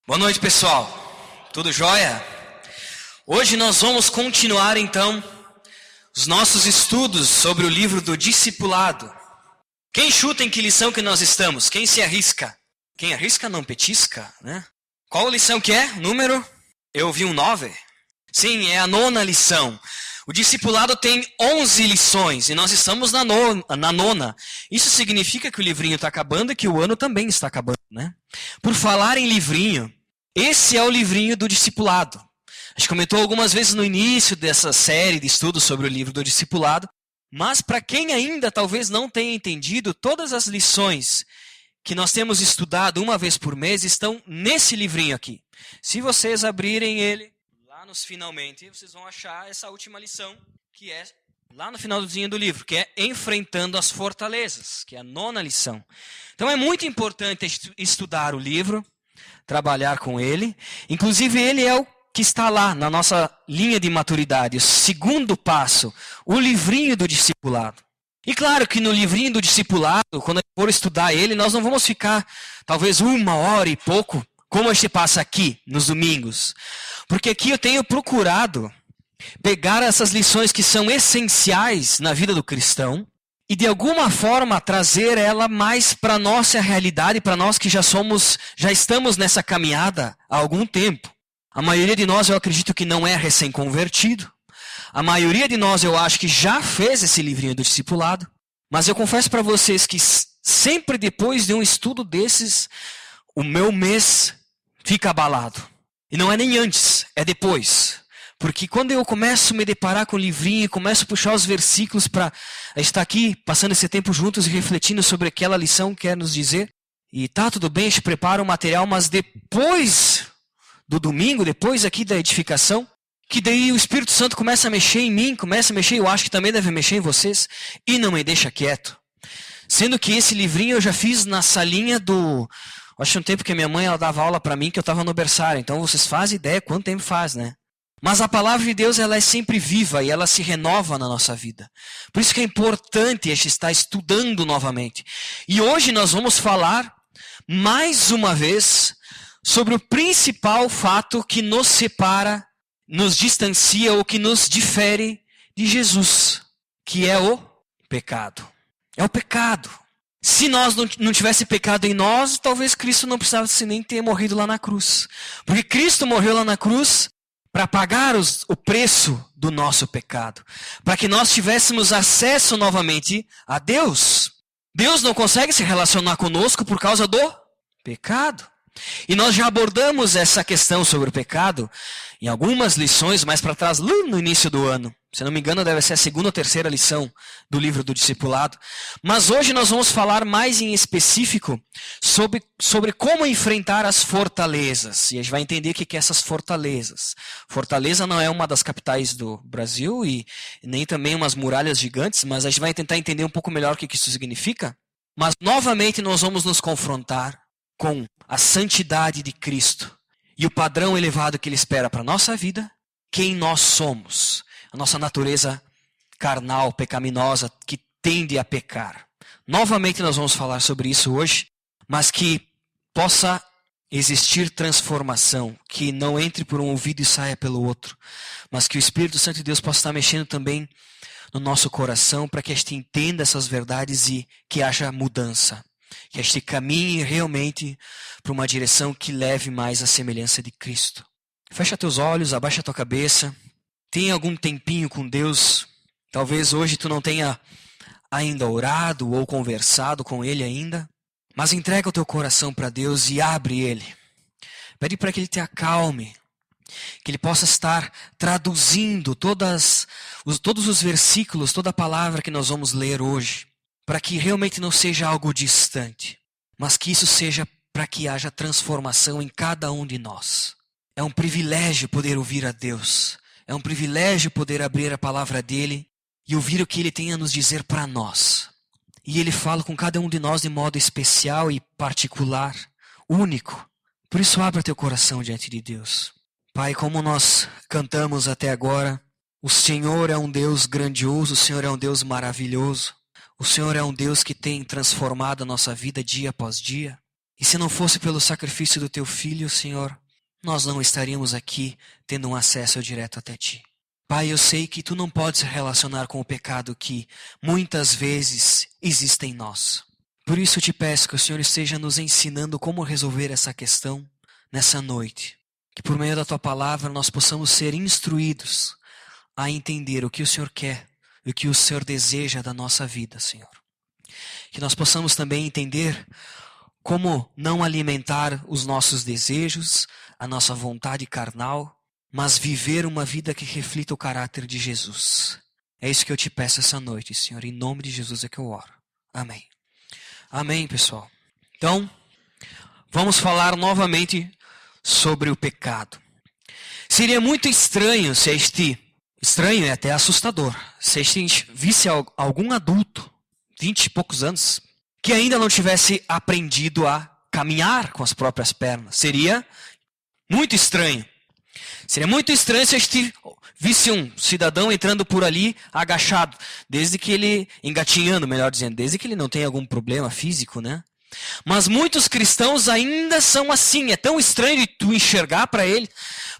Boa noite, pessoal. Tudo jóia? Hoje nós vamos continuar, então, os nossos estudos sobre o livro do discipulado. Quem chuta em que lição que nós estamos? Quem se arrisca? Quem arrisca não petisca, né? Qual lição que é? Número? Eu ouvi um 9? Sim, é a 9ª lição. O discipulado tem 11 lições e nós estamos na nona. Isso significa que o livrinho está acabando e que o ano também está acabando, né? Por falar em livrinho, esse é o livrinho do discipulado. A gente comentou algumas vezes no início dessa série de estudos sobre o livro do discipulado, mas para quem ainda talvez não tenha entendido, todas as lições que nós temos estudado uma vez por mês estão nesse livrinho aqui. Se vocês abrirem ele lá nos finalmente, vocês vão achar essa última lição, que é lá no finalzinho do livro, que é Enfrentando as Fortalezas, que é a 9ª lição. Então é muito importante estudar o livro, trabalhar com ele. Inclusive ele é o que está lá na nossa linha de maturidade, o segundo passo, o livrinho do discipulado. E claro que no livrinho do discipulado, quando for estudar ele, nós não vamos ficar talvez 1 hora e pouco, como a gente passa aqui nos domingos. Porque aqui eu tenho procurado pegar essas lições que são essenciais na vida do cristão e de alguma forma trazer ela mais para a nossa realidade, para nós que já estamos nessa caminhada há algum tempo. A maioria de nós eu acredito que não é recém-convertido. A maioria de nós eu acho que já fez esse livrinho do discipulado. Mas eu confesso para vocês que sempre depois de um estudo desses, o meu mês fica abalado. E não é nem antes, é depois. Porque quando eu começo a me deparar com o livrinho, começo a puxar os versículos para estar aqui, passando esse tempo juntos e refletindo sobre aquela lição que quer nos dizer. E tá, tudo bem, a gente prepara o material, mas depois do domingo, depois aqui da edificação, que daí o Espírito Santo começa a mexer em mim, começa a mexer, eu acho que também deve mexer em vocês, e não me deixa quieto. Sendo que esse livrinho eu já fiz na salinha do... Acho um tempo que a minha mãe ela dava aula para mim, que eu estava no berçário, então vocês fazem ideia quanto tempo faz, né? Mas a palavra de Deus ela é sempre viva e ela se renova na nossa vida. Por isso que é importante a gente estar estudando novamente. E hoje nós vamos falar, mais uma vez, sobre o principal fato que nos separa, nos distancia ou que nos difere de Jesus, que é o pecado. É o pecado. Se nós não tivesse pecado em nós, talvez Cristo não precisasse nem ter morrido lá na cruz. Porque Cristo morreu lá na cruz para pagar o preço do nosso pecado. Para que nós tivéssemos acesso novamente a Deus. Deus não consegue se relacionar conosco por causa do pecado. E nós já abordamos essa questão sobre o pecado em algumas lições mais para trás, lá no início do ano. Se não me engano, deve ser a 2ª ou 3ª lição do livro do discipulado. Mas hoje nós vamos falar mais em específico sobre como enfrentar as fortalezas. E a gente vai entender o que é essas fortalezas. Fortaleza não é uma das capitais do Brasil e nem também umas muralhas gigantes, mas a gente vai tentar entender um pouco melhor o que isso significa. Mas novamente nós vamos nos confrontar com a santidade de Cristo e o padrão elevado que Ele espera para a nossa vida, quem nós somos, a nossa natureza carnal, pecaminosa, que tende a pecar. Novamente nós vamos falar sobre isso hoje, mas que possa existir transformação, que não entre por um ouvido e saia pelo outro, mas que o Espírito Santo de Deus possa estar mexendo também no nosso coração para que a gente entenda essas verdades e que haja mudança. Que a gente caminhe realmente para uma direção que leve mais à semelhança de Cristo. Fecha teus olhos, abaixa tua cabeça. Tenha algum tempinho com Deus. Talvez hoje tu não tenha ainda orado ou conversado com Ele ainda. Mas entrega o teu coração para Deus e abre Ele. Pede para que Ele te acalme. Que Ele possa estar traduzindo todos os versículos, toda a palavra que nós vamos ler hoje. Para que realmente não seja algo distante, mas que isso seja para que haja transformação em cada um de nós. É um privilégio poder ouvir a Deus. É um privilégio poder abrir a palavra dEle e ouvir o que Ele tem a nos dizer para nós. E Ele fala com cada um de nós de modo especial e particular, único. Por isso abra teu coração diante de Deus. Pai, como nós cantamos até agora, o Senhor é um Deus grandioso, o Senhor é um Deus maravilhoso. O Senhor é um Deus que tem transformado a nossa vida dia após dia. E se não fosse pelo sacrifício do teu filho, Senhor, nós não estaríamos aqui tendo um acesso direto até ti. Pai, eu sei que tu não podes se relacionar com o pecado que muitas vezes existe em nós. Por isso eu te peço que o Senhor esteja nos ensinando como resolver essa questão nessa noite. Que por meio da tua palavra nós possamos ser instruídos a entender o que o Senhor quer e o que o Senhor deseja da nossa vida, Senhor. Que nós possamos também entender como não alimentar os nossos desejos, a nossa vontade carnal, mas viver uma vida que reflita o caráter de Jesus. É isso que eu te peço essa noite, Senhor. Em nome de Jesus é que eu oro. Amém. Amém, pessoal. Então, vamos falar novamente sobre o pecado. Seria muito estranho se estranho é até assustador, se a gente visse algum adulto, 20 e poucos anos, que ainda não tivesse aprendido a caminhar com as próprias pernas. Seria muito estranho. Seria muito estranho se a gente visse um cidadão entrando por ali agachado, engatinhando, melhor dizendo, desde que ele não tenha algum problema físico, né? Mas muitos cristãos ainda são assim. É tão estranho tu enxergar para ele,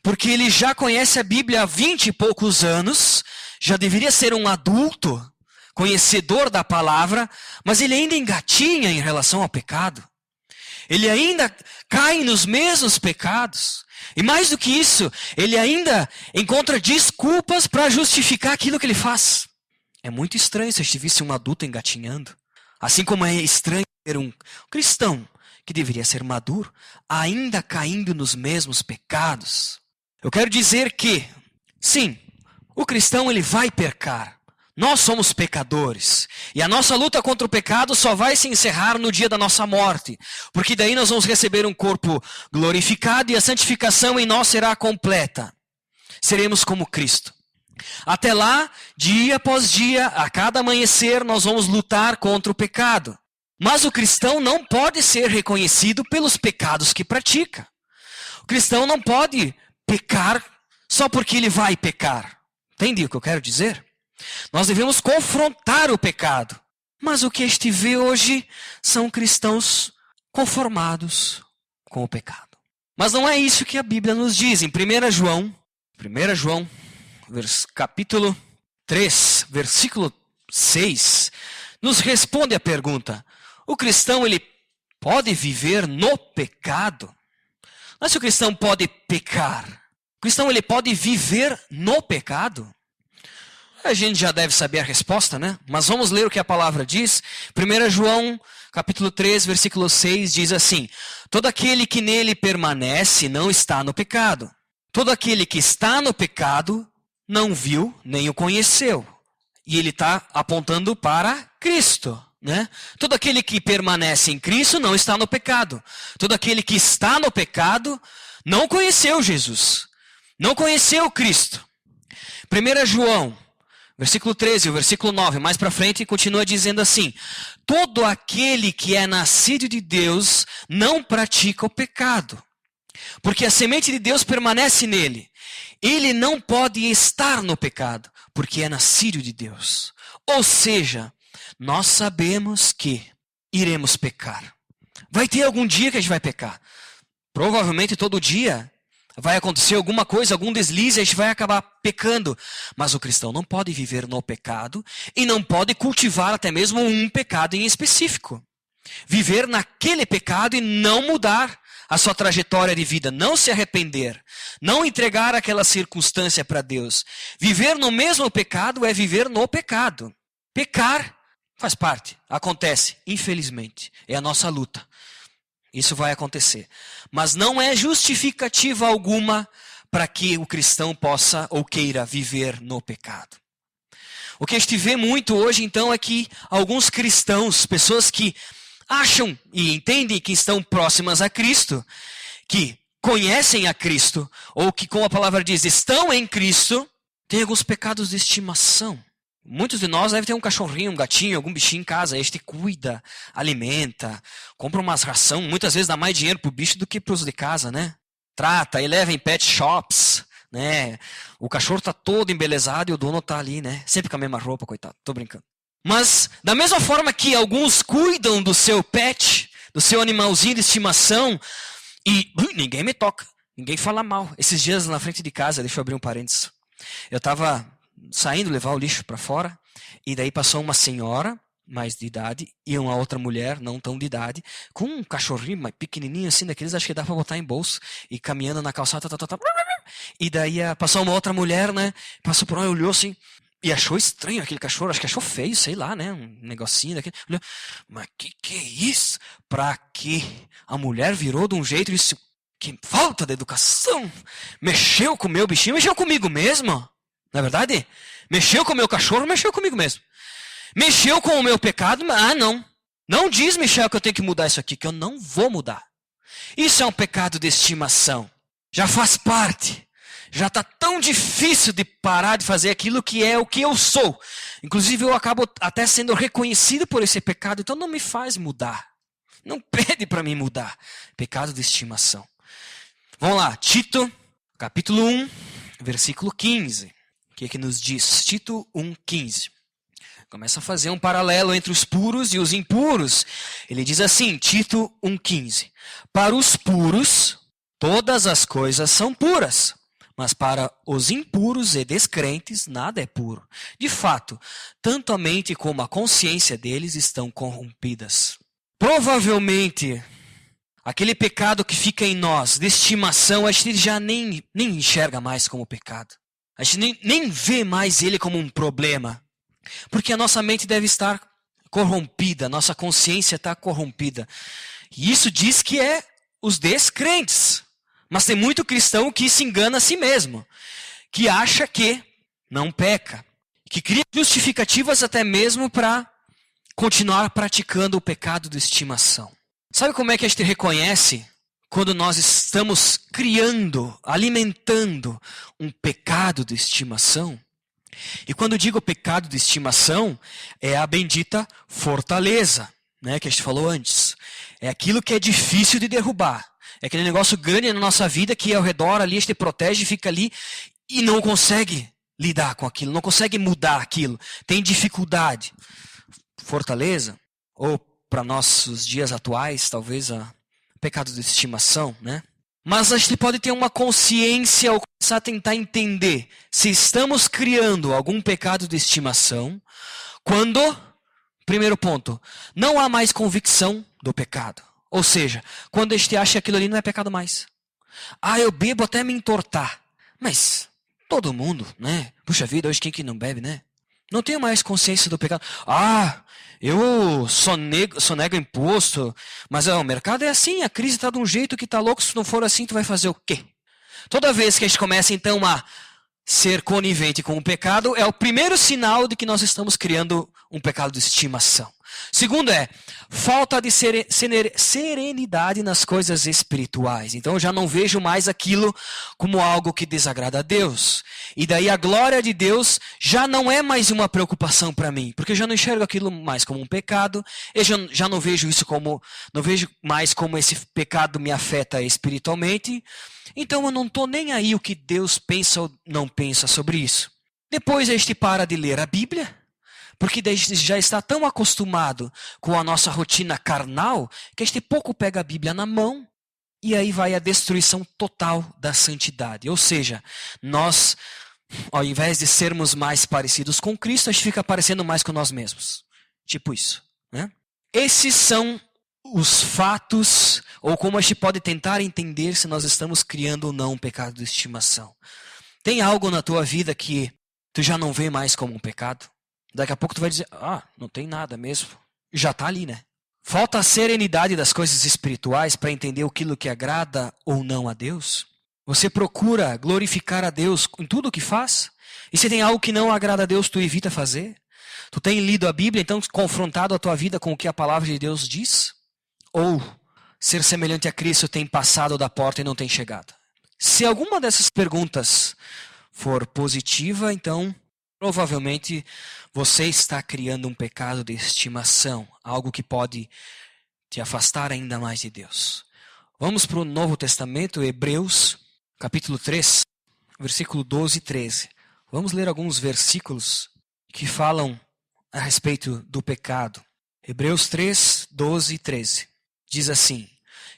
porque ele já conhece a Bíblia há 20 e poucos anos, já deveria ser um adulto, conhecedor da palavra, mas ele ainda engatinha em relação ao pecado. Ele ainda cai nos mesmos pecados. E mais do que isso, ele ainda encontra desculpas para justificar aquilo que ele faz. É muito estranho se a gente visse um adulto engatinhando. Assim como é estranho ver um cristão que deveria ser maduro, ainda caindo nos mesmos pecados. Eu quero dizer que, sim, o cristão ele vai pecar. Nós somos pecadores. E a nossa luta contra o pecado só vai se encerrar no dia da nossa morte. Porque daí nós vamos receber um corpo glorificado e a santificação em nós será completa. Seremos como Cristo. Até lá, dia após dia, a cada amanhecer, nós vamos lutar contra o pecado. Mas o cristão não pode ser reconhecido pelos pecados que pratica. O cristão não pode pecar só porque ele vai pecar. Entende o que eu quero dizer? Nós devemos confrontar o pecado. Mas o que a gente vê hoje são cristãos conformados com o pecado. Mas não é isso que a Bíblia nos diz. Em 1 João, capítulo 3, versículo 6, nos responde a pergunta: o cristão ele pode viver no pecado? Não é se o cristão pode pecar. O cristão ele pode viver no pecado? A gente já deve saber a resposta, né? Mas vamos ler o que a palavra diz. 1 João, capítulo 3, versículo 6, diz assim: todo aquele que nele permanece não está no pecado. Todo aquele que está no pecado não viu nem o conheceu. E ele está apontando para Cristo, né? Todo aquele que permanece em Cristo não está no pecado. Todo aquele que está no pecado não conheceu Jesus. Não conheceu Cristo. 1 João, versículo 13, o versículo 9, mais para frente, continua dizendo assim: todo aquele que é nascido de Deus não pratica o pecado, porque a semente de Deus permanece nele. Ele não pode estar no pecado, porque é nascido de Deus. Ou seja, nós sabemos que iremos pecar. Vai ter algum dia que a gente vai pecar. Provavelmente todo dia vai acontecer alguma coisa, algum deslize, a gente vai acabar pecando. Mas o cristão não pode viver no pecado e não pode cultivar até mesmo um pecado em específico. Viver naquele pecado e não mudar a sua trajetória de vida, não se arrepender, não entregar aquela circunstância para Deus. Viver no mesmo pecado é viver no pecado. Pecar faz parte, acontece, infelizmente, é a nossa luta. Isso vai acontecer. Mas não é justificativa alguma para que o cristão possa ou queira viver no pecado. O que a gente vê muito hoje, então, é que alguns cristãos, pessoas que acham e entendem que estão próximas a Cristo, que conhecem a Cristo, ou que, como a palavra diz, estão em Cristo, têm alguns pecados de estimação. Muitos de nós devem ter um cachorrinho, um gatinho, algum bichinho em casa. A gente cuida, alimenta, compra umas ração. Muitas vezes dá mais dinheiro pro bicho do que pros de casa, né? Trata e leva em pet shops, né? O cachorro tá todo embelezado e o dono tá ali, né? Sempre com a mesma roupa, coitado. Tô brincando. Mas, da mesma forma que alguns cuidam do seu pet, do seu animalzinho de estimação e ninguém me toca, ninguém fala mal. Esses dias na frente de casa, deixa eu abrir um parênteses, eu estava saindo levar o lixo para fora e daí passou uma senhora mais de idade e uma outra mulher não tão de idade com um cachorrinho mais pequenininho assim, daqueles acho que dá para botar em bolso e caminhando na calçada, e daí passou uma outra mulher, né, passou por lá e olhou assim e achou estranho aquele cachorro, acho que achou feio, sei lá, né, um negocinho daquele, olhou, mas que é isso? Pra quê? A mulher virou de um jeito e disse, que falta de educação, mexeu com o meu bichinho, mexeu comigo mesmo, não é verdade? Mexeu com o meu cachorro, mexeu comigo mesmo. Mexeu com o meu pecado, não. Não diz, Michel, que eu tenho que mudar isso aqui, que eu não vou mudar. Isso é um pecado de estimação. Já faz parte. Já está tão difícil de parar de fazer aquilo que é o que eu sou. Inclusive, eu acabo até sendo reconhecido por esse pecado, então não me faz mudar. Não pede para mim mudar. Pecado de estimação. Vamos lá, Tito, capítulo 1, versículo 15. O que nos diz? Tito 1,15. Começa a fazer um paralelo entre os puros e os impuros. Ele diz assim, Tito 1,15. Para os puros, todas as coisas são puras. Mas para os impuros e descrentes, nada é puro. De fato, tanto a mente como a consciência deles estão corrompidas. Provavelmente, aquele pecado que fica em nós, de estimação, a gente já nem enxerga mais como pecado. A gente nem vê mais ele como um problema. Porque a nossa mente deve estar corrompida, a nossa consciência está corrompida. E isso diz que é os descrentes. Mas tem muito cristão que se engana a si mesmo, que acha que não peca, que cria justificativas até mesmo para continuar praticando o pecado de estimação. Sabe como é que a gente reconhece quando nós estamos criando, alimentando um pecado de estimação? E quando digo pecado de estimação, é a bendita fortaleza, né, que a gente falou antes. É aquilo que é difícil de derrubar. É aquele negócio grande na nossa vida que ao redor ali a gente protege, fica ali e não consegue lidar com aquilo, não consegue mudar aquilo. Tem dificuldade. Fortaleza, ou para nossos dias atuais, talvez a pecado de estimação, né? Mas a gente pode ter uma consciência ou começar a tentar entender se estamos criando algum pecado de estimação quando, primeiro ponto, não há mais convicção do pecado. Ou seja, quando a gente acha que aquilo ali não é pecado mais. Eu bebo até me entortar. Mas todo mundo, né? Puxa vida, hoje quem que não bebe, né? Não tenho mais consciência do pecado. Eu sonego imposto. Mas o mercado é assim, a crise está de um jeito que está louco. Se não for assim, tu vai fazer o quê? Toda vez que a gente começa então a ser conivente com o pecado, é o primeiro sinal de que nós estamos criando um pecado de estimação. Segundo é falta de serenidade nas coisas espirituais. Então eu já não vejo mais aquilo como algo que desagrada a Deus. E daí a glória de Deus já não é mais uma preocupação para mim, porque eu já não enxergo aquilo mais como um pecado. Eu já não vejo isso não vejo mais como esse pecado me afeta espiritualmente. Então eu não estou nem aí o que Deus pensa ou não pensa sobre isso. Depois a gente para de ler a Bíblia. Porque daí a gente já está tão acostumado com a nossa rotina carnal que a gente pouco pega a Bíblia na mão e aí vai a destruição total da santidade. Ou seja, nós, ao invés de sermos mais parecidos com Cristo, a gente fica parecendo mais com nós mesmos. Tipo isso, né? Esses são os fatos, ou como a gente pode tentar entender se nós estamos criando ou não um pecado de estimação. Tem algo na tua vida que tu já não vê mais como um pecado? Daqui a pouco tu vai dizer, não tem nada mesmo. Já está ali, né? Falta a serenidade das coisas espirituais para entender aquilo que agrada ou não a Deus. Você procura glorificar a Deus em tudo o que faz? E se tem algo que não agrada a Deus, tu evita fazer? Tu tem lido a Bíblia, então confrontado a tua vida com o que a palavra de Deus diz? Ou ser semelhante a Cristo tem passado da porta e não tem chegado? Se alguma dessas perguntas for positiva, então provavelmente você está criando um pecado de estimação, algo que pode te afastar ainda mais de Deus. Vamos para o Novo Testamento, Hebreus, capítulo 3, versículo 12 e 13. Vamos ler alguns versículos que falam a respeito do pecado. Hebreus 3, 12 e 13. diz assim: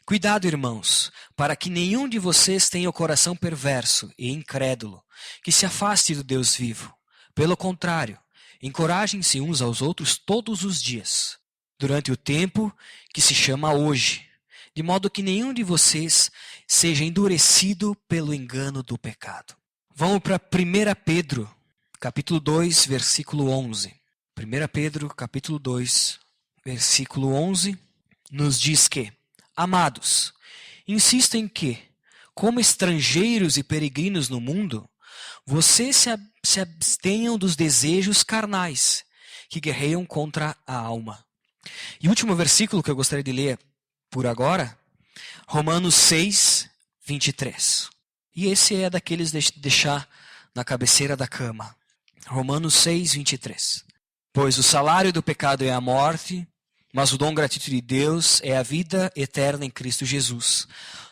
cuidado, irmãos, para que nenhum de vocês tenha o coração perverso e incrédulo, que se afaste do Deus vivo. Pelo contrário, encorajem-se uns aos outros todos os dias, durante o tempo que se chama hoje, de modo que nenhum de vocês seja endurecido pelo engano do pecado. Vamos para 1 Pedro, capítulo 2, versículo 11. 1 Pedro, capítulo 2, versículo 11, nos diz que: amados, insisto em que, como estrangeiros e peregrinos no mundo, vocês se abstenham dos desejos carnais que guerreiam contra a alma. E o último versículo que eu gostaria de ler por agora, Romanos 6, 23. E esse é daqueles de deixar na cabeceira da cama. Romanos 6, 23. Pois o salário do pecado é a morte, mas o dom gratuito de Deus é a vida eterna em Cristo Jesus,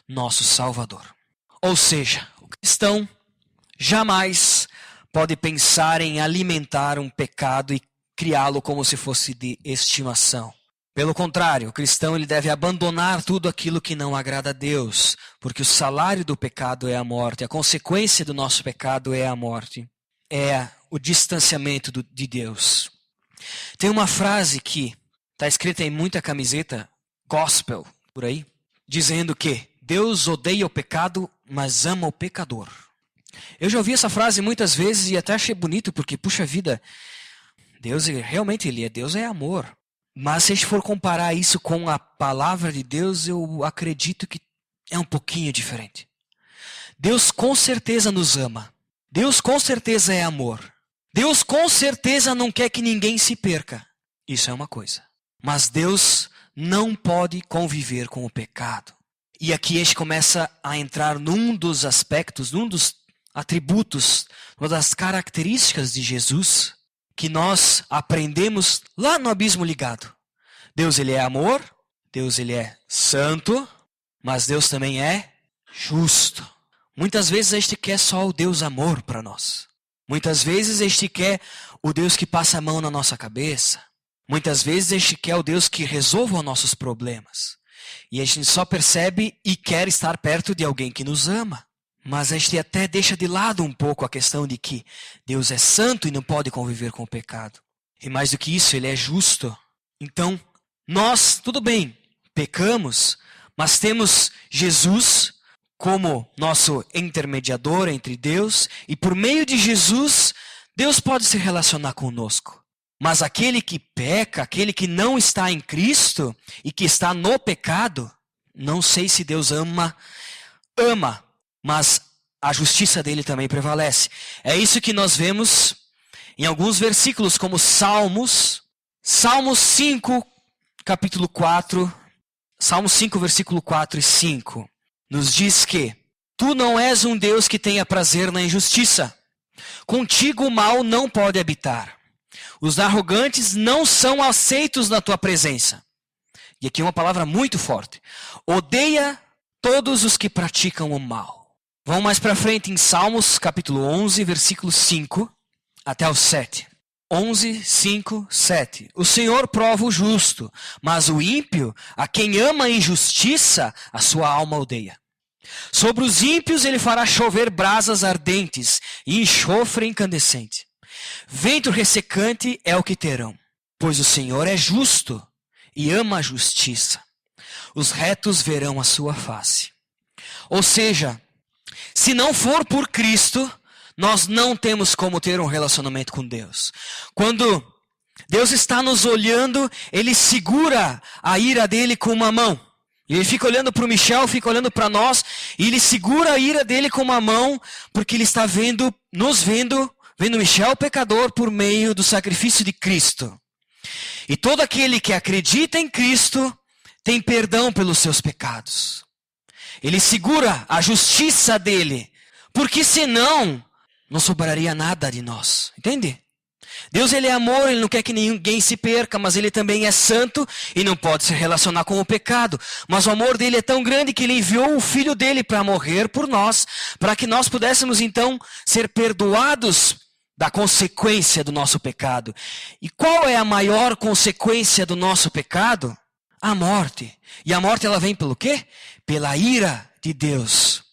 nosso Salvador. Ou seja, o cristão jamais pode pensar em alimentar um pecado e criá-lo como se fosse de estimação. Pelo contrário, o cristão ele deve abandonar tudo aquilo que não agrada a Deus, porque o salário do pecado é a morte, a consequência do nosso pecado é a morte, é o distanciamento de Deus. Tem uma frase que está escrita em muita camiseta gospel por aí, dizendo que Deus odeia o pecado, mas ama o pecador. Eu já ouvi essa frase muitas vezes e até achei bonito, porque, puxa vida, Deus realmente Deus é amor. Mas se a gente for comparar isso com a palavra de Deus, eu acredito que é um pouquinho diferente. Deus com certeza nos ama. Deus com certeza é amor. Deus com certeza não quer que ninguém se perca. Isso é uma coisa. Mas Deus não pode conviver com o pecado. E aqui a gente começa a entrar num dos aspectos, num dos atributos, uma das características de Jesus, que nós aprendemos lá no Abismo Ligado. Deus ele é amor, Deus ele é santo, mas Deus também é justo. Muitas vezes a gente quer só o Deus amor para nós. Muitas vezes a gente quer o Deus que passa a mão na nossa cabeça. Muitas vezes a gente quer o Deus que resolva os nossos problemas. E a gente só percebe e quer estar perto de alguém que nos ama. Mas a gente até deixa de lado um pouco a questão de que Deus é santo e não pode conviver com o pecado. E mais do que isso, ele é justo. Então, nós, tudo bem, pecamos, mas temos Jesus como nosso intermediador entre Deus. E por meio de Jesus, Deus pode se relacionar conosco. Mas aquele que peca, aquele que não está em Cristo e que está no pecado, não sei se Deus ama, mas a justiça dele também prevalece. É isso que nós vemos em alguns versículos, como Salmos 5, capítulo 4, Salmos 5, versículo 4 e 5, nos diz que tu não és um Deus que tenha prazer na injustiça. Contigo o mal não pode habitar. Os arrogantes não são aceitos na tua presença. E aqui uma palavra muito forte. Odeia todos os que praticam o mal. Vamos mais para frente em Salmos, capítulo 11, versículo 5 até o 7. 11, 5, 7. O Senhor prova o justo, mas o ímpio, a quem ama a injustiça, a sua alma odeia. Sobre os ímpios ele fará chover brasas ardentes e enxofre incandescente. Vento ressecante é o que terão, pois o Senhor é justo e ama a justiça. Os retos verão a sua face. Ou seja, se não for por Cristo, nós não temos como ter um relacionamento com Deus. Quando Deus está nos olhando, Ele segura a ira dele com uma mão. Ele fica olhando para o Michel, fica olhando para nós, e Ele segura a ira dele com uma mão, porque Ele está vendo Michel pecador por meio do sacrifício de Cristo. E todo aquele que acredita em Cristo tem perdão pelos seus pecados. Ele segura a justiça dele, porque senão não sobraria nada de nós. Entende? Deus ele é amor, ele não quer que ninguém se perca, mas ele também é santo e não pode se relacionar com o pecado. Mas o amor dele é tão grande que ele enviou o filho dele para morrer por nós, para que nós pudéssemos então ser perdoados da consequência do nosso pecado. E qual é a maior consequência do nosso pecado? a morte. E a morte ela vem pelo quê? Pela ira de Deus.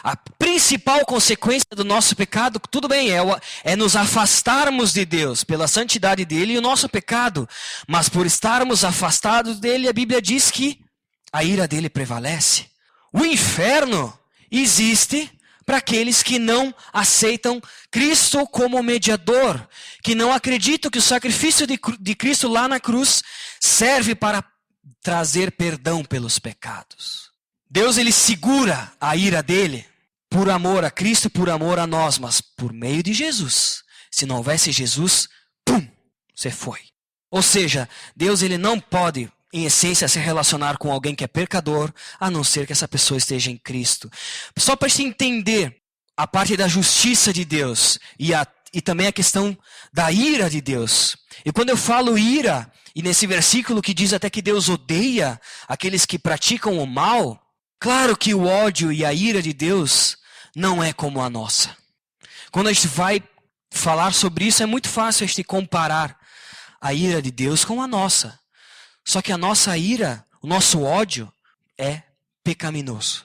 A principal consequência do nosso pecado, tudo bem, é nos afastarmos de Deus, pela santidade dele e o nosso pecado. Mas por estarmos afastados dele, a Bíblia diz que a ira dele prevalece. O inferno existe para aqueles que não aceitam Cristo como mediador, que não acreditam que o sacrifício de Cristo lá na cruz serve para trazer perdão pelos pecados. Deus ele segura a ira dele por amor a Cristo, por amor a nós, mas por meio de Jesus. Se não houvesse Jesus, pum, você foi. Ou seja, Deus ele não pode, em essência, se relacionar com alguém que é pecador, a não ser que essa pessoa esteja em Cristo. Só para se entender a parte da justiça de Deus e também a questão da ira de Deus. E quando eu falo ira, e nesse versículo que diz até que Deus odeia aqueles que praticam o mal, claro que o ódio e a ira de Deus não é como a nossa. Quando a gente vai falar sobre isso, é muito fácil a gente comparar a ira de Deus com a nossa. Só que a nossa ira, o nosso ódio é pecaminoso.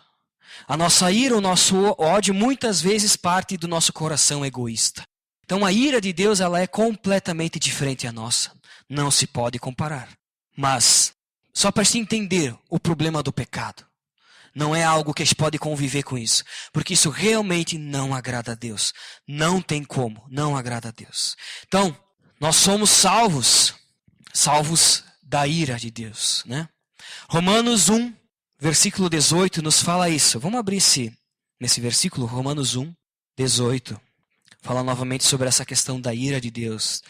A nossa ira, o nosso ódio muitas vezes parte do nosso coração egoísta. Então a ira de Deus ela é completamente diferente à nossa. Não se pode comparar. Mas, só para se entender o problema do pecado. Não é algo que a gente pode conviver com isso. Porque isso realmente não agrada a Deus. Não tem como, não agrada a Deus. Então, nós somos salvos da ira de Deus, né? Romanos 1, versículo 18 nos fala isso. Vamos abrir nesse versículo, Romanos 1, 18. Fala novamente sobre essa questão da ira de Deus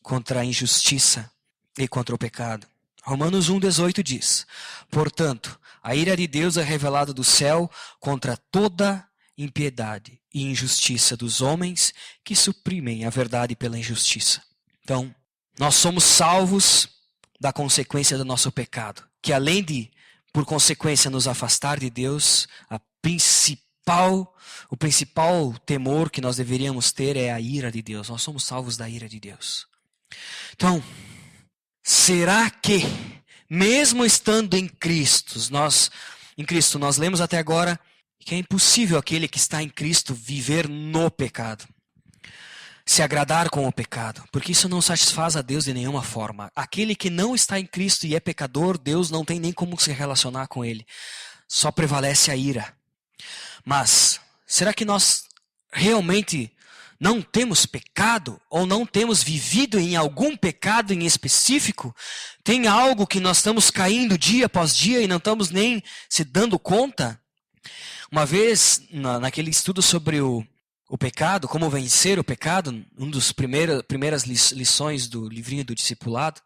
contra a injustiça e contra o pecado. Romanos 1, 18 diz: portanto, a ira de Deus é revelada do céu contra toda impiedade e injustiça dos homens que suprimem a verdade pela injustiça. Então, nós somos salvos da consequência do nosso pecado, que além de, por consequência, nos afastar de Deus, o principal temor que nós deveríamos ter é a ira de Deus. Nós somos salvos da ira de Deus. Então, será que, mesmo estando em Cristo, nós lemos até agora que é impossível aquele que está em Cristo viver no pecado, se agradar com o pecado, porque isso não satisfaz a Deus de nenhuma forma. Aquele que não está em Cristo e é pecador, Deus não tem nem como se relacionar com ele. Só prevalece a ira. Mas, será que nós realmente não temos pecado? Ou não temos vivido em algum pecado em específico? Tem algo que nós estamos caindo dia após dia e não estamos nem se dando conta? Uma vez, naquele estudo sobre o pecado, como vencer o pecado, uma das primeiras lições do livrinho do discipulado,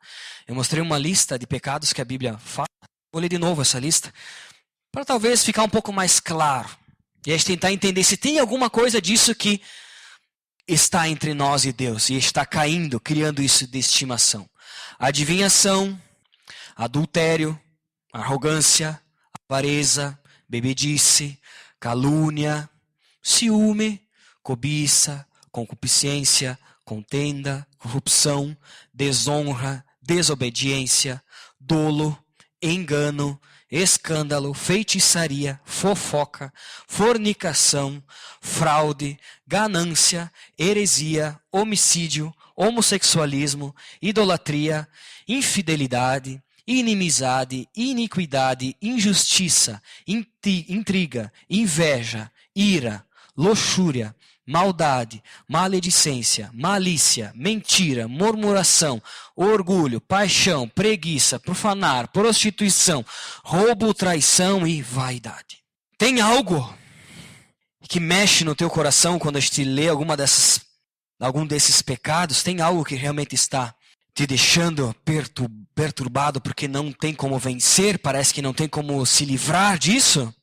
eu mostrei uma lista de pecados que a Bíblia fala. Vou ler de novo essa lista, para talvez ficar um pouco mais claro. E a gente tentar entender se tem alguma coisa disso que está entre nós e Deus, e está caindo, criando isso de estimação. Adivinhação, adultério, arrogância, avareza, bebedice, calúnia, ciúme, cobiça, concupiscência, contenda, corrupção, desonra, desobediência, dolo, engano, escândalo, feitiçaria, fofoca, fornicação, fraude, ganância, heresia, homicídio, homossexualismo, idolatria, infidelidade, inimizade, iniquidade, injustiça, intriga, inveja, ira, luxúria, maldade, maledicência, malícia, mentira, murmuração, orgulho, paixão, preguiça, profanar, prostituição, roubo, traição e vaidade. Tem algo que mexe no teu coração quando a gente lê algum desses pecados? Tem algo que realmente está te deixando perturbado porque não tem como vencer? Parece que não tem como se livrar disso?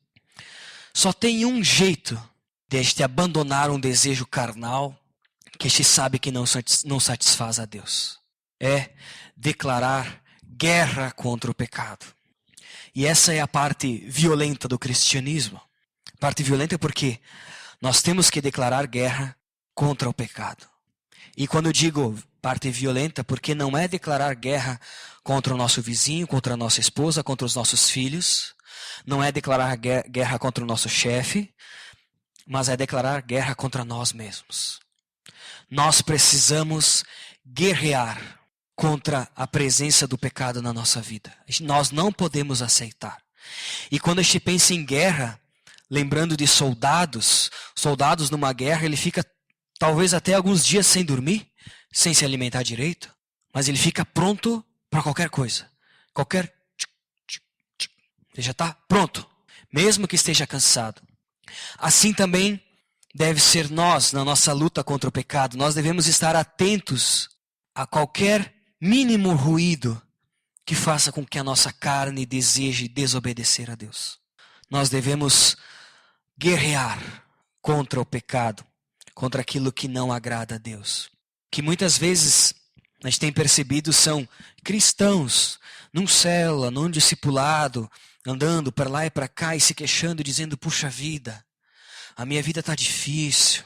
Só tem um jeito de a gente abandonar um desejo carnal que a gente sabe que não satisfaz a Deus. É declarar guerra contra o pecado. E essa é a parte violenta do cristianismo. A parte violenta é porque nós temos que declarar guerra contra o pecado. E quando eu digo parte violenta, porque não é declarar guerra contra o nosso vizinho, contra a nossa esposa, contra os nossos filhos. Não é declarar guerra contra o nosso chefe, mas é declarar guerra contra nós mesmos. Nós precisamos guerrear contra a presença do pecado na nossa vida. Nós não podemos aceitar. E quando a gente pensa em guerra, lembrando de soldados numa guerra, ele fica talvez até alguns dias sem dormir, sem se alimentar direito, mas ele fica pronto para qualquer coisa. Ele já está pronto, mesmo que esteja cansado. Assim também deve ser nós, na nossa luta contra o pecado. Nós devemos estar atentos a qualquer mínimo ruído que faça com que a nossa carne deseje desobedecer a Deus. Nós devemos guerrear contra o pecado, contra aquilo que não agrada a Deus. Que muitas vezes a gente tem percebido são cristãos, num célula, num discipulado, andando para lá e para cá e se queixando, dizendo, puxa vida, a minha vida está difícil,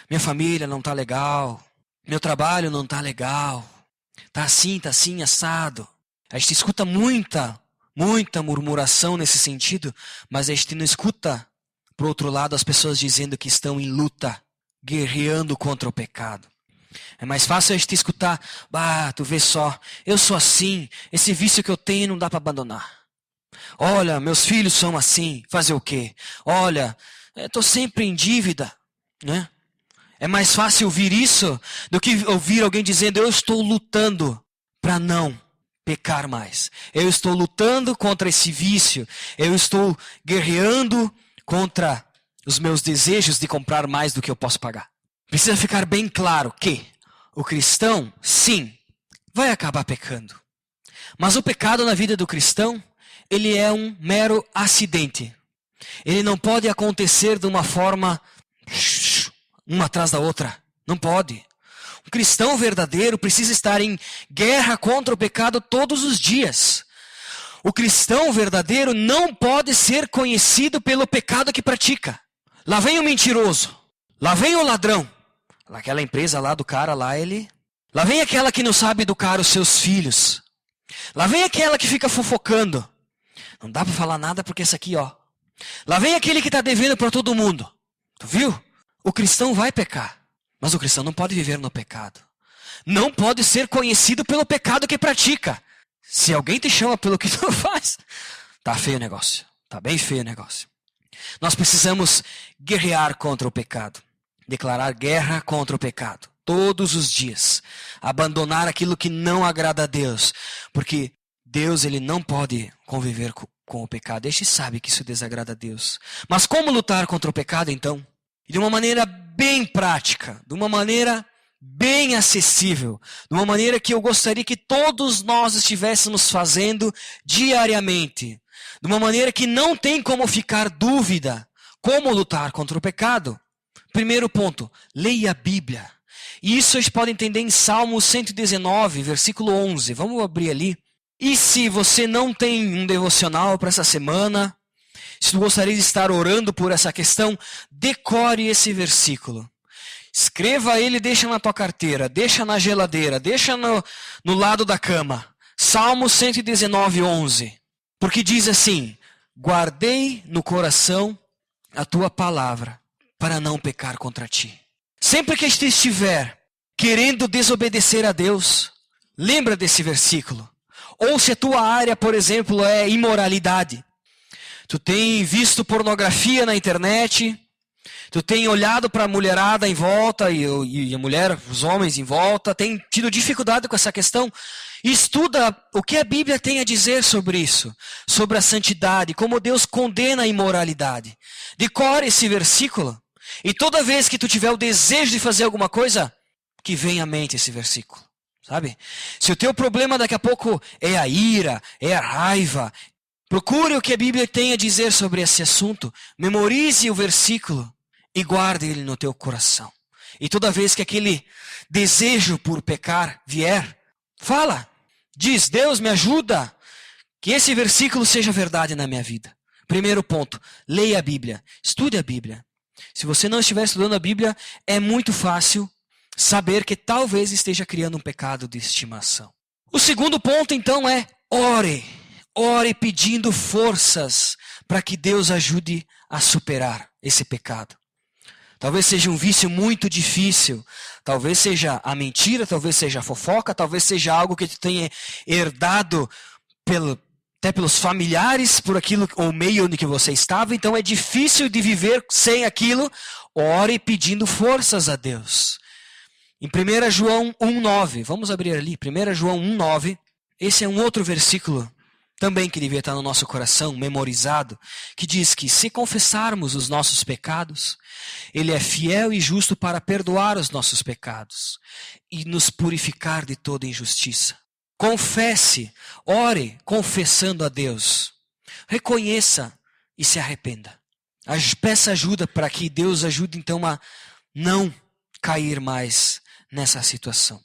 minha família não está legal, meu trabalho não está legal, está assim, assado. A gente escuta muita murmuração nesse sentido, mas a gente não escuta, por outro lado, as pessoas dizendo que estão em luta, guerreando contra o pecado. É mais fácil a gente escutar, tu vê só, eu sou assim, esse vício que eu tenho não dá para abandonar. Olha, meus filhos são assim, fazer o quê? Olha, estou sempre em dívida, né? É mais fácil ouvir isso do que ouvir alguém dizendo, eu estou lutando para não pecar mais. Eu estou lutando contra esse vício. Eu estou guerreando contra os meus desejos de comprar mais do que eu posso pagar. Precisa ficar bem claro que o cristão, sim, vai acabar pecando. Mas o pecado na vida do cristão, ele é um mero acidente. Ele não pode acontecer de uma forma, uma atrás da outra. Não pode. Um cristão verdadeiro precisa estar em guerra contra o pecado todos os dias. O cristão verdadeiro não pode ser conhecido pelo pecado que pratica. Lá vem o mentiroso. Lá vem o ladrão. Aquela empresa lá do cara lá, Lá vem aquela que não sabe educar os seus filhos. Lá vem aquela que fica fofocando. Não dá para falar nada porque essa aqui, ó. Lá vem aquele que está devendo para todo mundo. Tu viu? O cristão vai pecar. Mas o cristão não pode viver no pecado. Não pode ser conhecido pelo pecado que pratica. Se alguém te chama pelo que tu faz, tá feio o negócio. Tá bem feio o negócio. Nós precisamos guerrear contra o pecado. Declarar guerra contra o pecado. Todos os dias. Abandonar aquilo que não agrada a Deus. Porque Deus, ele não pode conviver com o pecado. A gente sabe que isso desagrada a Deus. Mas como lutar contra o pecado, então? De uma maneira bem prática, de uma maneira bem acessível, de uma maneira que eu gostaria que todos nós estivéssemos fazendo diariamente, de uma maneira que não tem como ficar dúvida como lutar contra o pecado. Primeiro ponto, leia a Bíblia. E isso a gente pode entender em Salmo 119, versículo 11. Vamos abrir ali. E se você não tem um devocional para essa semana, se tu gostaria de estar orando por essa questão, decore esse versículo. Escreva ele, deixa na tua carteira, deixa na geladeira, deixa no lado da cama. Salmo 119, 11. Porque diz assim, guardei no coração a tua palavra para não pecar contra ti. Sempre que este estiver querendo desobedecer a Deus, lembra desse versículo. Ou se a tua área, por exemplo, é imoralidade. Tu tem visto pornografia na internet, tu tem olhado para a mulherada em volta e a mulher, os homens em volta, tem tido dificuldade com essa questão. Estuda o que a Bíblia tem a dizer sobre isso, sobre a santidade, como Deus condena a imoralidade. Decore esse versículo e toda vez que tu tiver o desejo de fazer alguma coisa, que venha à mente esse versículo, sabe? Se o teu problema daqui a pouco é a ira, é a raiva, procure o que a Bíblia tem a dizer sobre esse assunto. Memorize o versículo e guarde ele no teu coração. E toda vez que aquele desejo por pecar vier, fala. Diz, Deus me ajuda. Que esse versículo seja verdade na minha vida. Primeiro ponto, leia a Bíblia. Estude a Bíblia. Se você não estiver estudando a Bíblia, é muito fácil saber que talvez esteja criando um pecado de estimação. O segundo ponto, então, é ore. Ore pedindo forças para que Deus ajude a superar esse pecado. Talvez seja um vício muito difícil. Talvez seja a mentira, talvez seja a fofoca, talvez seja algo que tu tenha herdado até pelos familiares, por aquilo, ou meio onde que você estava. Então é difícil de viver sem aquilo. Ore pedindo forças a Deus. Em 1 João 1,9, vamos abrir ali, 1 João 1,9, esse é um outro versículo também que devia estar no nosso coração, memorizado, que diz que se confessarmos os nossos pecados, Ele é fiel e justo para perdoar os nossos pecados e nos purificar de toda injustiça. Confesse, ore confessando a Deus, reconheça e se arrependa. Peça ajuda para que Deus ajude então a não cair mais nessa situação.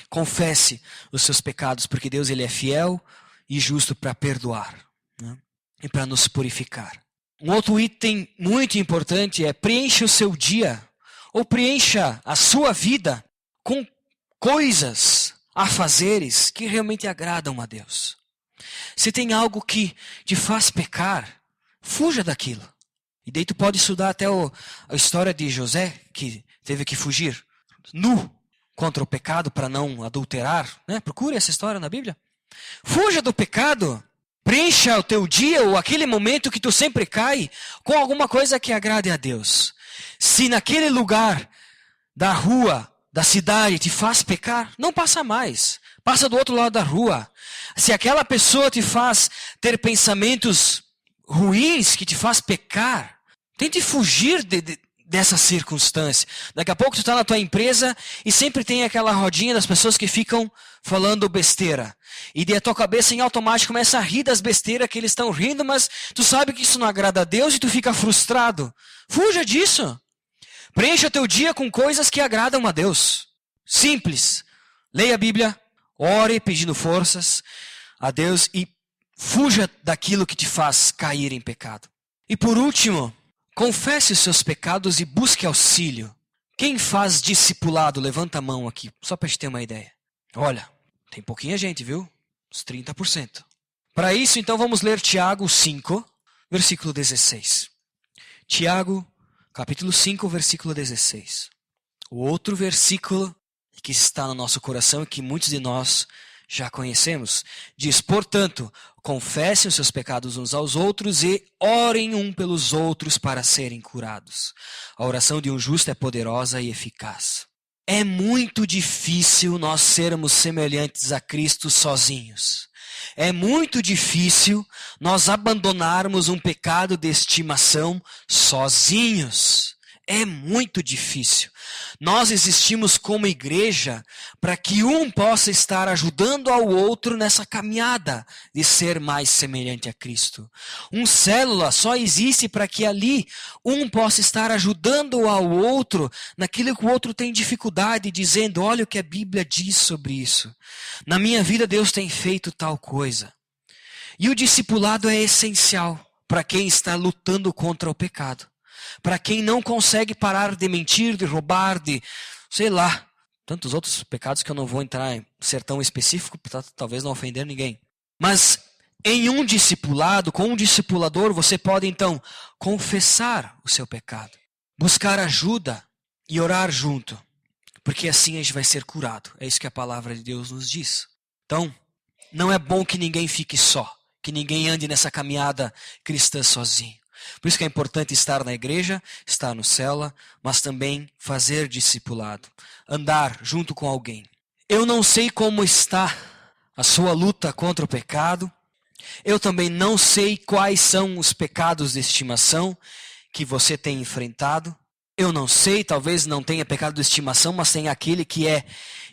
Confesse os seus pecados, porque Deus ele é fiel e justo para perdoar, né? E para nos purificar. Um outro item muito importante é preencha o seu dia, ou preencha a sua vida com coisas, afazeres que realmente agradam a Deus. Se tem algo que te faz pecar, fuja daquilo. E daí tu pode estudar até a história de José, que teve que fugir nu contra o pecado para não adulterar, né? Procure essa história na Bíblia. Fuja do pecado, preencha o teu dia ou aquele momento que tu sempre cai com alguma coisa que agrade a Deus. Se naquele lugar da rua, da cidade te faz pecar, não passa mais. Passa do outro lado da rua. Se aquela pessoa te faz ter pensamentos ruins, que te faz pecar, tente fugir dessa circunstância. Daqui a pouco tu está na tua empresa e sempre tem aquela rodinha das pessoas que ficam falando besteira. E daí a tua cabeça em automático começa a rir das besteiras que eles estão rindo, mas tu sabe que isso não agrada a Deus e tu fica frustrado. Fuja disso. Preencha o teu dia com coisas que agradam a Deus. Simples. Leia a Bíblia, ore pedindo forças a Deus e fuja daquilo que te faz cair em pecado. E por último, confesse os seus pecados e busque auxílio. Quem faz discipulado, levanta a mão aqui, só para a gente ter uma ideia. Olha, tem pouquinha gente, viu? Uns 30%. Para isso, então, vamos ler Tiago 5, versículo 16. Tiago, capítulo 5, versículo 16. O outro versículo que está no nosso coração e que muitos de nós já conhecemos, diz, portanto, confessem os seus pecados uns aos outros e orem um pelos outros para serem curados. A oração de um justo é poderosa e eficaz. É muito difícil nós sermos semelhantes a Cristo sozinhos. É muito difícil nós abandonarmos um pecado de estimação sozinhos. É muito difícil. Nós existimos como igreja para que um possa estar ajudando ao outro nessa caminhada de ser mais semelhante a Cristo. Célula só existe para que ali um possa estar ajudando ao outro naquilo que o outro tem dificuldade, dizendo, olha o que a Bíblia diz sobre isso. Na minha vida Deus tem feito tal coisa. E o discipulado é essencial para quem está lutando contra o pecado. Para quem não consegue parar de mentir, de roubar, de, sei lá, tantos outros pecados que eu não vou entrar em ser tão específico, para talvez não ofender ninguém. Mas em um discipulado, com um discipulador, você pode então confessar o seu pecado, buscar ajuda e orar junto, porque assim a gente vai ser curado. É isso que a palavra de Deus nos diz. Então, não é bom que ninguém fique só, que ninguém ande nessa caminhada cristã sozinho. Por isso que é importante estar na igreja, estar no célula, mas também fazer discipulado, andar junto com alguém. Eu não sei como está a sua luta contra o pecado. Eu também não sei quais são os pecados de estimação que você tem enfrentado. Eu não sei, talvez não tenha pecado de estimação, mas tem aquele que é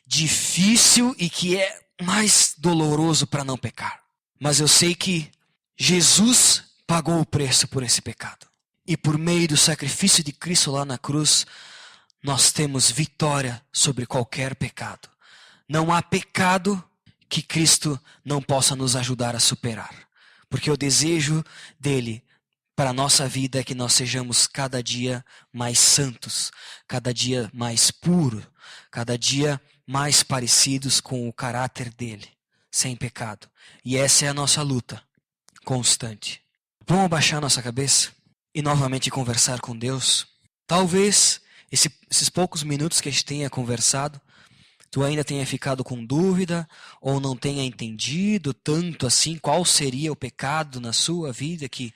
difícil e que é mais doloroso para não pecar. Mas eu sei que Jesus pagou o preço por esse pecado. E por meio do sacrifício de Cristo lá na cruz, nós temos vitória sobre qualquer pecado. Não há pecado que Cristo não possa nos ajudar a superar. Porque o desejo dele para a nossa vida é que nós sejamos cada dia mais santos, cada dia mais puros, cada dia mais parecidos com o caráter dele, sem pecado. E essa é a nossa luta constante. Vamos abaixar nossa cabeça e novamente conversar com Deus? Talvez esses poucos minutos que a gente tenha conversado, tu ainda tenha ficado com dúvida ou não tenha entendido tanto assim qual seria o pecado na sua vida que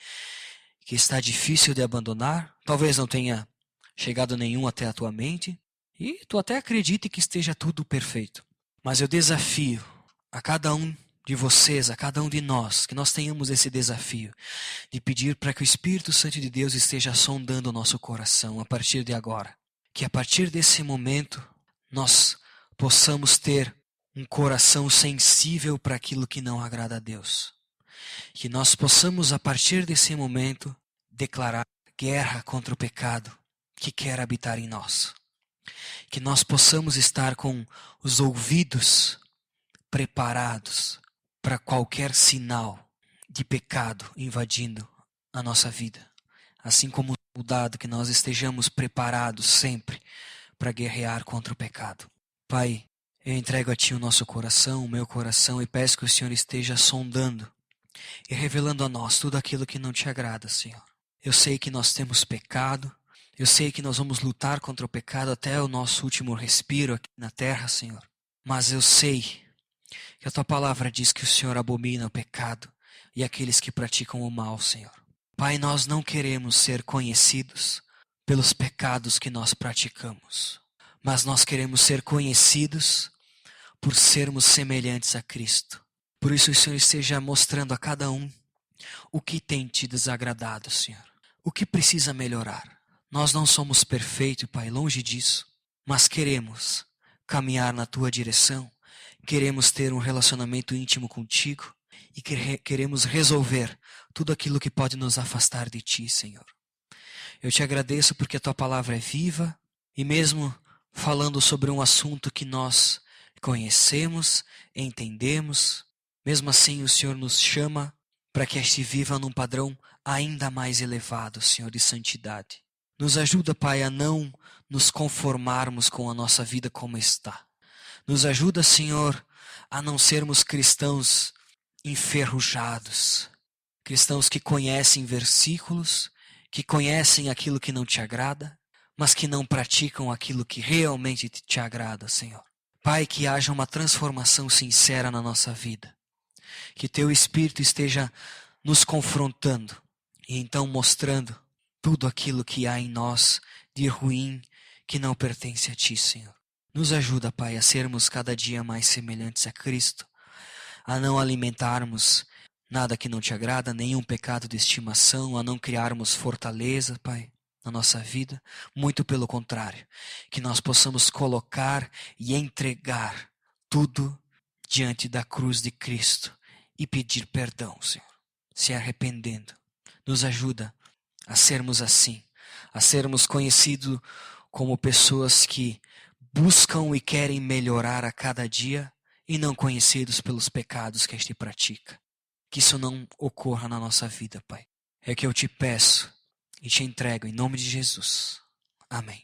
está difícil de abandonar. Talvez não tenha chegado nenhum até a tua mente e tu até acredite que esteja tudo perfeito. Mas eu desafio a cada um de vocês, a cada um de nós, que nós tenhamos esse desafio de pedir para que o Espírito Santo de Deus esteja sondando o nosso coração a partir de agora. Que a partir desse momento nós possamos ter um coração sensível para aquilo que não agrada a Deus. Que nós possamos, a partir desse momento, declarar guerra contra o pecado que quer habitar em nós. Que nós possamos estar com os ouvidos preparados para qualquer sinal de pecado invadindo a nossa vida. Assim como o dado que nós estejamos preparados sempre para guerrear contra o pecado. Pai, eu entrego a Ti o nosso coração, o meu coração, e peço que o Senhor esteja sondando e revelando a nós tudo aquilo que não Te agrada, Senhor. Eu sei que nós temos pecado, eu sei que nós vamos lutar contra o pecado até o nosso último respiro aqui na terra, Senhor. Mas eu sei que a Tua palavra diz que o Senhor abomina o pecado e aqueles que praticam o mal, Senhor. Pai, nós não queremos ser conhecidos pelos pecados que nós praticamos, mas nós queremos ser conhecidos por sermos semelhantes a Cristo. Por isso o Senhor esteja mostrando a cada um o que tem Te desagradado, Senhor. O que precisa melhorar. Nós não somos perfeitos, Pai, longe disso, mas queremos caminhar na Tua direção, queremos ter um relacionamento íntimo contigo e queremos resolver tudo aquilo que pode nos afastar de Ti, Senhor. Eu Te agradeço porque a Tua palavra é viva e mesmo falando sobre um assunto que nós conhecemos, entendemos, mesmo assim o Senhor nos chama para que a gente viva num padrão ainda mais elevado, Senhor, de santidade. Nos ajuda, Pai, a não nos conformarmos com a nossa vida como está. Nos ajuda, Senhor, a não sermos cristãos enferrujados, cristãos que conhecem versículos, que conhecem aquilo que não Te agrada, mas que não praticam aquilo que realmente Te agrada, Senhor. Pai, que haja uma transformação sincera na nossa vida. Que Teu Espírito esteja nos confrontando e então mostrando tudo aquilo que há em nós de ruim que não pertence a Ti, Senhor. Nos ajuda, Pai, a sermos cada dia mais semelhantes a Cristo, a não alimentarmos nada que não Te agrada, nenhum pecado de estimação, a não criarmos fortaleza, Pai, na nossa vida. Muito pelo contrário, que nós possamos colocar e entregar tudo diante da cruz de Cristo e pedir perdão, Senhor, se arrependendo. Nos ajuda a sermos assim, a sermos conhecidos como pessoas que buscam e querem melhorar a cada dia e não conhecidos pelos pecados que a gente pratica. Que isso não ocorra na nossa vida, Pai. É que eu Te peço e Te entrego em nome de Jesus. Amém.